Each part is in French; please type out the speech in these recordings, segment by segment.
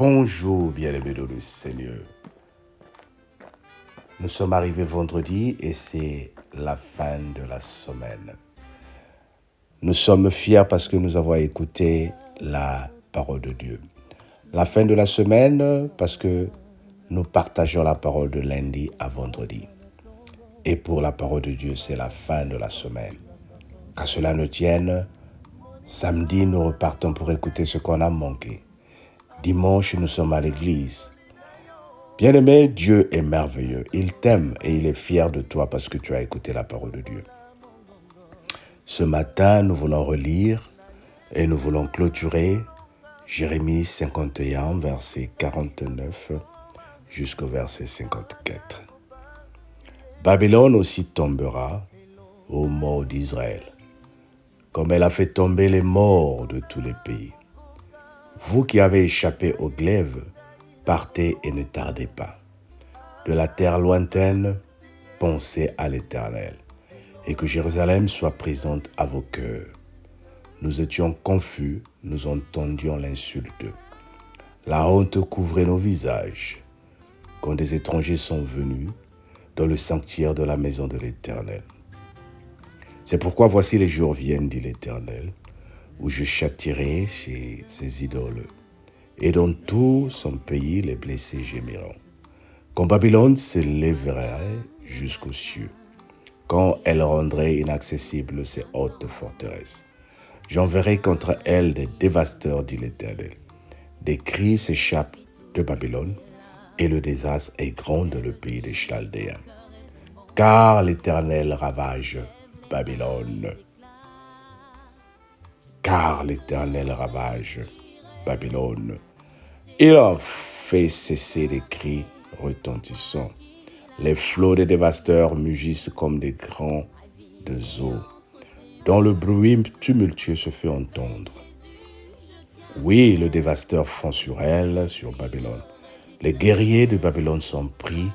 Bonjour, bien-aimés dans le Seigneur. Nous sommes arrivés vendredi et c'est la fin de la semaine. Nous sommes fiers parce que nous avons écouté la parole de Dieu. La fin de la semaine parce que nous partageons la parole de lundi à vendredi. Et pour la parole de Dieu, c'est la fin de la semaine. Qu'à cela ne tienne, samedi, nous repartons pour écouter ce qu'on a manqué. Dimanche, nous sommes à l'église. Bien-aimé, Dieu est merveilleux. Il t'aime et il est fier de toi parce que tu as écouté la parole de Dieu. Ce matin, nous voulons relire et nous voulons clôturer Jérémie 51, verset 49 jusqu'au verset 54. Babylone aussi tombera aux morts d'Israël, comme elle a fait tomber les morts de tous les pays. Vous qui avez échappé au glaive, partez et ne tardez pas. De la terre lointaine, pensez à l'Éternel, et que Jérusalem soit présente à vos cœurs. Nous étions confus, nous entendions l'insulte. La honte couvrait nos visages, quand des étrangers sont venus dans le sanctuaire de la maison de l'Éternel. C'est pourquoi voici les jours viennent, dit l'Éternel, où je châtierai chez ces idoles, et dans tout son pays les blessés gémiront. Quand Babylone s'élèverait jusqu'aux cieux, quand elle rendrait inaccessibles ses hautes forteresses, j'enverrai contre elle des dévastateurs, dit l'Éternel. Des cris s'échappent de Babylone, et le désastre est grand dans le pays des Chaldéens. Car l'Éternel ravage Babylone. Car l'Éternel ravage Babylone. Il en fait cesser les cris retentissants. Les flots des dévastateurs mugissent comme des grands eaux, dont le bruit tumultueux se fait entendre. Oui, le dévastateur fond sur elle, sur Babylone. Les guerriers de Babylone sont pris,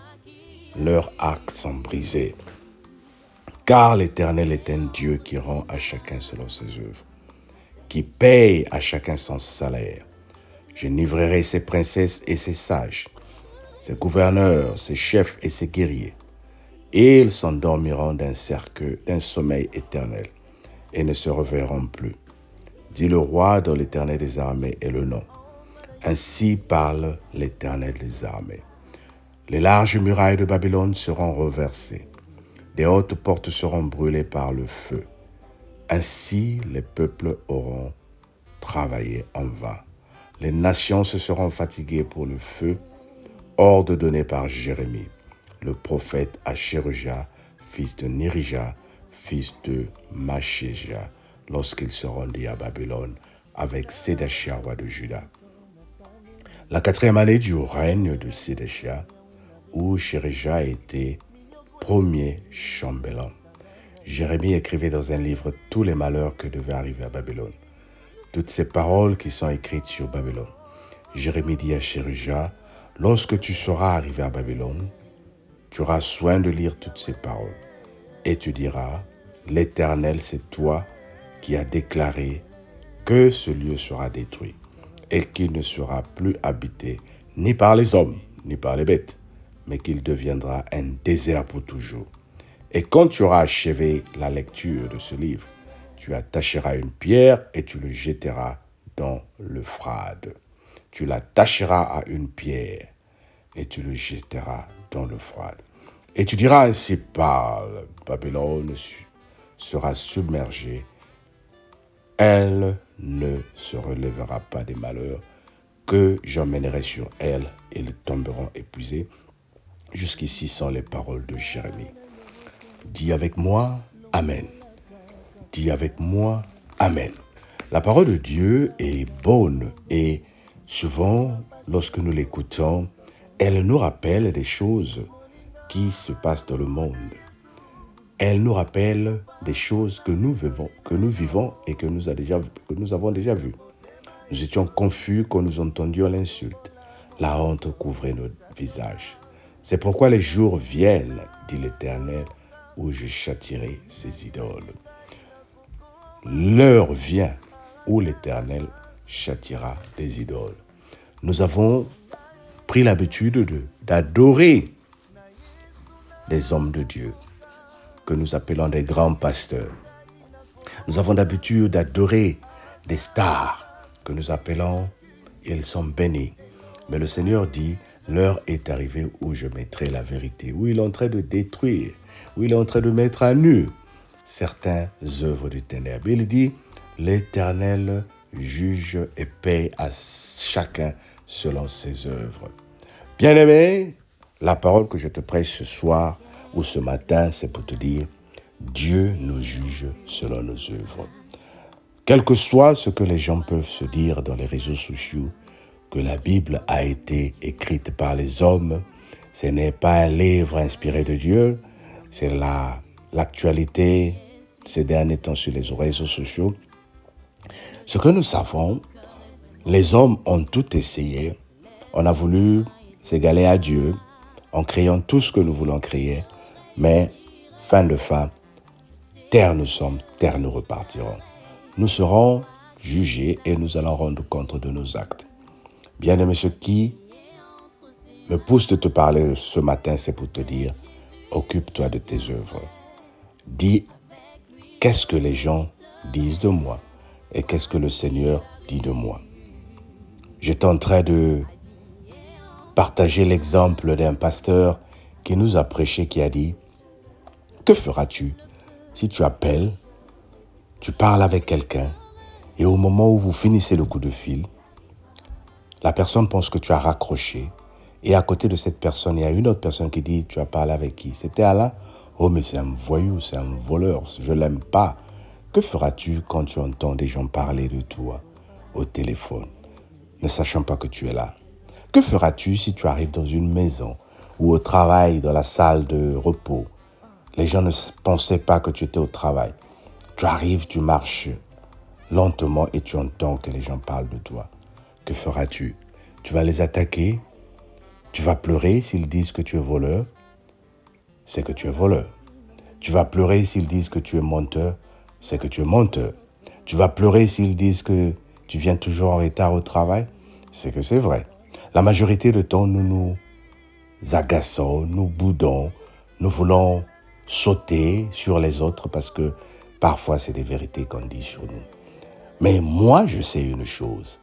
leurs arcs sont brisés. Car l'Éternel est un Dieu qui rend à chacun selon ses œuvres, qui paye à chacun son salaire. Je livrerai ses princesses et ses sages, ses gouverneurs, ses chefs et ses guerriers. Et ils s'endormiront d'un sommeil éternel et ne se réveilleront plus. Dit le roi dont l'Éternel des armées est le nom. Ainsi parle l'Éternel des armées. Les larges murailles de Babylone seront renversées. Les hautes portes seront brûlées par le feu. Ainsi les peuples auront travaillé en vain. Les nations se seront fatiguées pour le feu, ordre donné par Jérémie, le prophète à Chérujah, fils de Nérija, fils de Machéja, lorsqu'il se rendit à Babylone avec Sédéchia, roi de Juda. La 4e année du règne de Sédéchia, où Chérujah était premier chambellan, Jérémie écrivait dans un livre tous les malheurs que devaient arriver à Babylone. Toutes ces paroles qui sont écrites sur Babylone. Jérémie dit à Chérujah, lorsque tu seras arrivé à Babylone, tu auras soin de lire toutes ces paroles. Et tu diras, l'Éternel, c'est toi qui as déclaré que ce lieu sera détruit et qu'il ne sera plus habité ni par les hommes, ni par les bêtes, mais qu'il deviendra un désert pour toujours. Et quand tu auras achevé la lecture de ce livre, tu attacheras une pierre et tu le jetteras dans l'Euphrate. Tu l'attacheras à une pierre et tu le jetteras dans l'Euphrate. Et tu diras ainsi parle, Babylone sera submergée. Elle ne se relèvera pas des malheurs que j'emmènerai sur elle et ils tomberont épuisés. Jusqu'ici sont les paroles de Jérémie. Dis avec moi, Amen. Dis avec moi, Amen. La parole de Dieu est bonne et souvent, lorsque nous l'écoutons, elle nous rappelle des choses qui se passent dans le monde. Elle nous rappelle des choses que nous vivons et que nous avons déjà vues. Nous étions confus quand nous entendions l'insulte. La honte couvrait nos visages. C'est pourquoi les jours viennent, dit l'Éternel, où je châtierai ces idoles. L'heure vient où l'Éternel châtiera des idoles. nous avons pris l'habitude d'adorer des hommes de Dieu que nous appelons des grands pasteurs. Nous avons l'habitude d'adorer des stars que nous appelons « ils sont bénis ». Mais le Seigneur dit « l'heure est arrivée où je mettrai la vérité », où il est en train de détruire, où il est en train de mettre à nu certaines œuvres du ténèbre. Il dit « l'Éternel juge et paye à chacun selon ses œuvres ». Bien-aimé, la parole que je te prêche ce soir ou ce matin, c'est pour te dire Dieu nous juge selon nos œuvres. Quel que soit ce que les gens peuvent se dire dans les réseaux sociaux, que la Bible a été écrite par les hommes, ce n'est pas un livre inspiré de Dieu, c'est l'actualité ces derniers temps sur les réseaux sociaux. Ce que nous savons, les hommes ont tout essayé. On a voulu s'égaler à Dieu en créant tout ce que nous voulons créer, mais fin de fin, terre nous sommes, terre nous repartirons. Nous serons jugés et nous allons rendre compte de nos actes. Bien-aimé, ce qui me pousse de te parler ce matin, c'est pour te dire, occupe-toi de tes œuvres. Dis, qu'est-ce que les gens disent de moi et qu'est-ce que le Seigneur dit de moi. J'étais en train de partager l'exemple d'un pasteur qui nous a prêché, qui a dit, que feras-tu si tu appelles, tu parles avec quelqu'un et au moment où vous finissez le coup de fil, la personne pense que tu as raccroché et à côté de cette personne, il y a une autre personne qui dit, tu as parlé avec qui? C'était Alain? Oh, mais c'est un voyou, c'est un voleur, je ne l'aime pas. Que feras-tu quand tu entends des gens parler de toi au téléphone, ne sachant pas que tu es là? Que feras-tu si tu arrives dans une maison ou au travail, dans la salle de repos? Les gens ne pensaient pas que tu étais au travail. Tu arrives, tu marches lentement et tu entends que les gens parlent de toi. Que feras-tu? Tu vas les attaquer? Tu vas pleurer s'ils disent que tu es voleur? C'est que tu es voleur. Tu vas pleurer s'ils disent que tu es menteur? C'est que tu es menteur. Tu vas pleurer s'ils disent que tu viens toujours en retard au travail? C'est que c'est vrai. La majorité du temps, nous nous agaçons, nous boudons, nous voulons sauter sur les autres parce que parfois c'est des vérités qu'on dit sur nous. Mais moi, je sais une chose.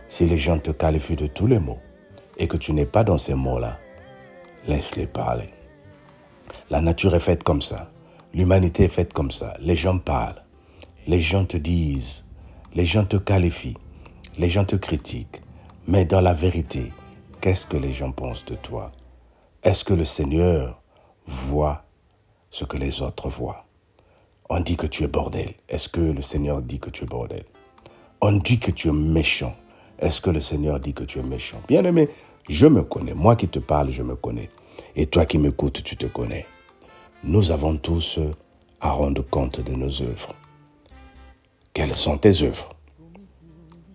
Si les gens te qualifient de tous les mots et que tu n'es pas dans ces mots-là, laisse-les parler. La nature est faite comme ça. L'humanité est faite comme ça. Les gens parlent. Les gens te disent. Les gens te qualifient. Les gens te critiquent. Mais dans la vérité, qu'est-ce que les gens pensent de toi? Est-ce que le Seigneur voit ce que les autres voient? On dit que tu es bordel. Est-ce que le Seigneur dit que tu es bordel? On dit que tu es méchant. Est-ce que le Seigneur dit que tu es méchant? Bien-aimé, je me connais. Moi qui te parle, je me connais. Et toi qui m'écoutes, tu te connais. Nous avons tous à rendre compte de nos œuvres. Quelles sont tes œuvres?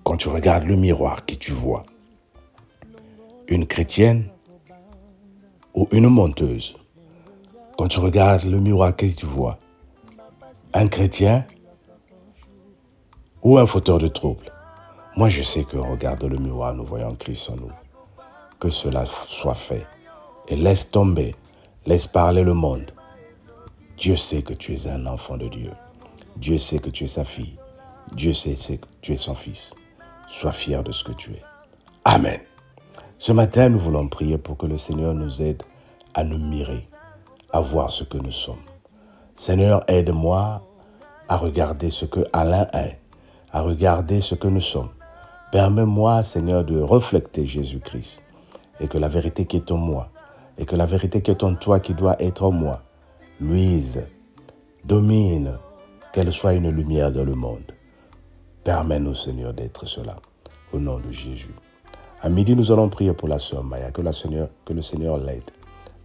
Quand tu regardes le miroir, qui tu vois? Une chrétienne ou une menteuse? Quand tu regardes le miroir, qu'est-ce que tu vois? Un chrétien ou un fauteur de troubles? Moi, je sais que regarde le miroir, nous voyons Christ en nous. Que cela soit fait. Et laisse tomber, laisse parler le monde. Dieu sait que tu es un enfant de Dieu. Dieu sait que tu es sa fille. Dieu sait que tu es son fils. Sois fier de ce que tu es. Amen. Ce matin, nous voulons prier pour que le Seigneur nous aide à nous mirer, à voir ce que nous sommes. Seigneur, aide-moi à regarder ce que Alain est, à regarder ce que nous sommes. Permets-moi, Seigneur, de refléter Jésus-Christ et que la vérité qui est en moi et que la vérité qui est en toi, qui doit être en moi, luise, domine, qu'elle soit une lumière dans le monde. Permets-nous, Seigneur, d'être cela, au nom de Jésus. À midi, nous allons prier pour la sœur Maya, que le Seigneur l'aide,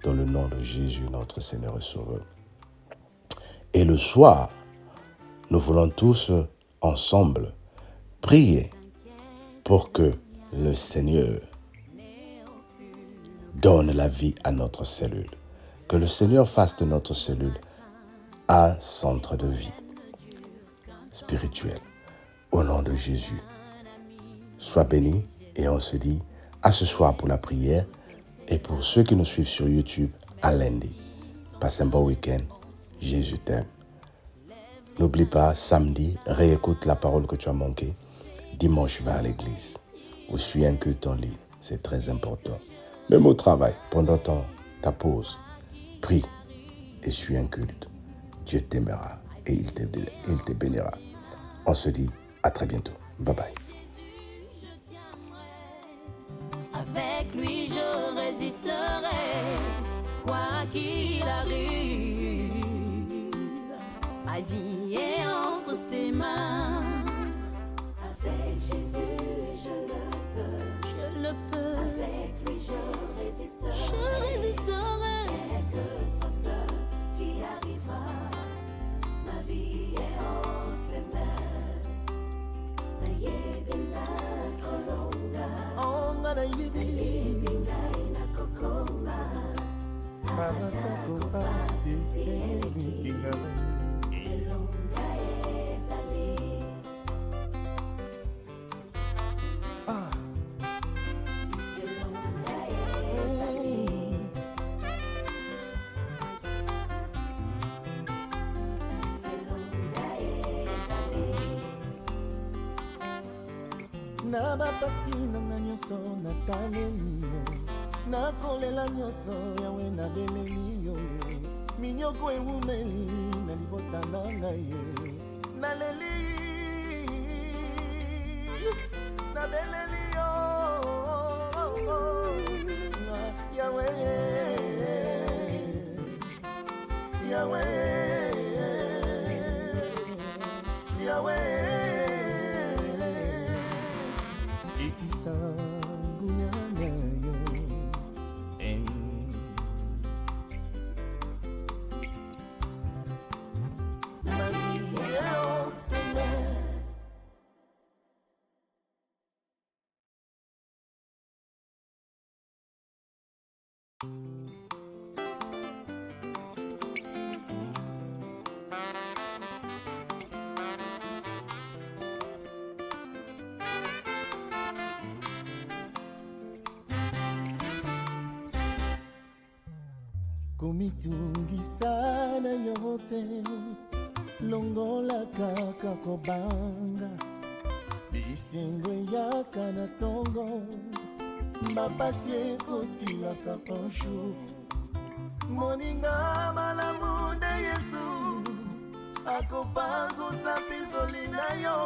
dans le nom de Jésus, notre Seigneur et Sauveur. Et le soir, nous voulons tous ensemble prier pour que le Seigneur donne la vie à notre cellule. Que le Seigneur fasse de notre cellule un centre de vie spirituel. Au nom de Jésus. Sois béni et on se dit À ce soir pour la prière. Et pour ceux qui nous suivent sur YouTube, à lundi. Passe un bon week-end. Jésus t'aime. N'oublie pas, samedi, réécoute la parole que tu as manquée. Dimanche, va à l'église. Ou suis un culte en ligne. C'est très important. Même au travail, pendant ta pause, prie et suis un culte. Dieu t'aimera et il te bénira. On se dit à très bientôt. Bye bye. Avec lui je résisterai, quoi qu'il arrive. Ma vie est entre ses mains. Avec Jésus je le peux. Avec lui je résisterai. Quel que soit ce qui arrivera, ma vie est en ses mains. Nayebinga kolonga, onga nayebinga inakokoma. Mama elonga ezali. Na bapasi nanga nyonso nataleli yo, nakolela nyonso yawe nabeleli yo ye. Minyoko ewumeli na libota na ngai ye, naleli nabeleli yo yawe yawe yawe. Kumitungisa na yote, longola kaka kobanga, bisengwe yaka na tongo, bapasi ekosilaka un jour. Moninga malamu nde Yesu, akopangusa bizoli na yo.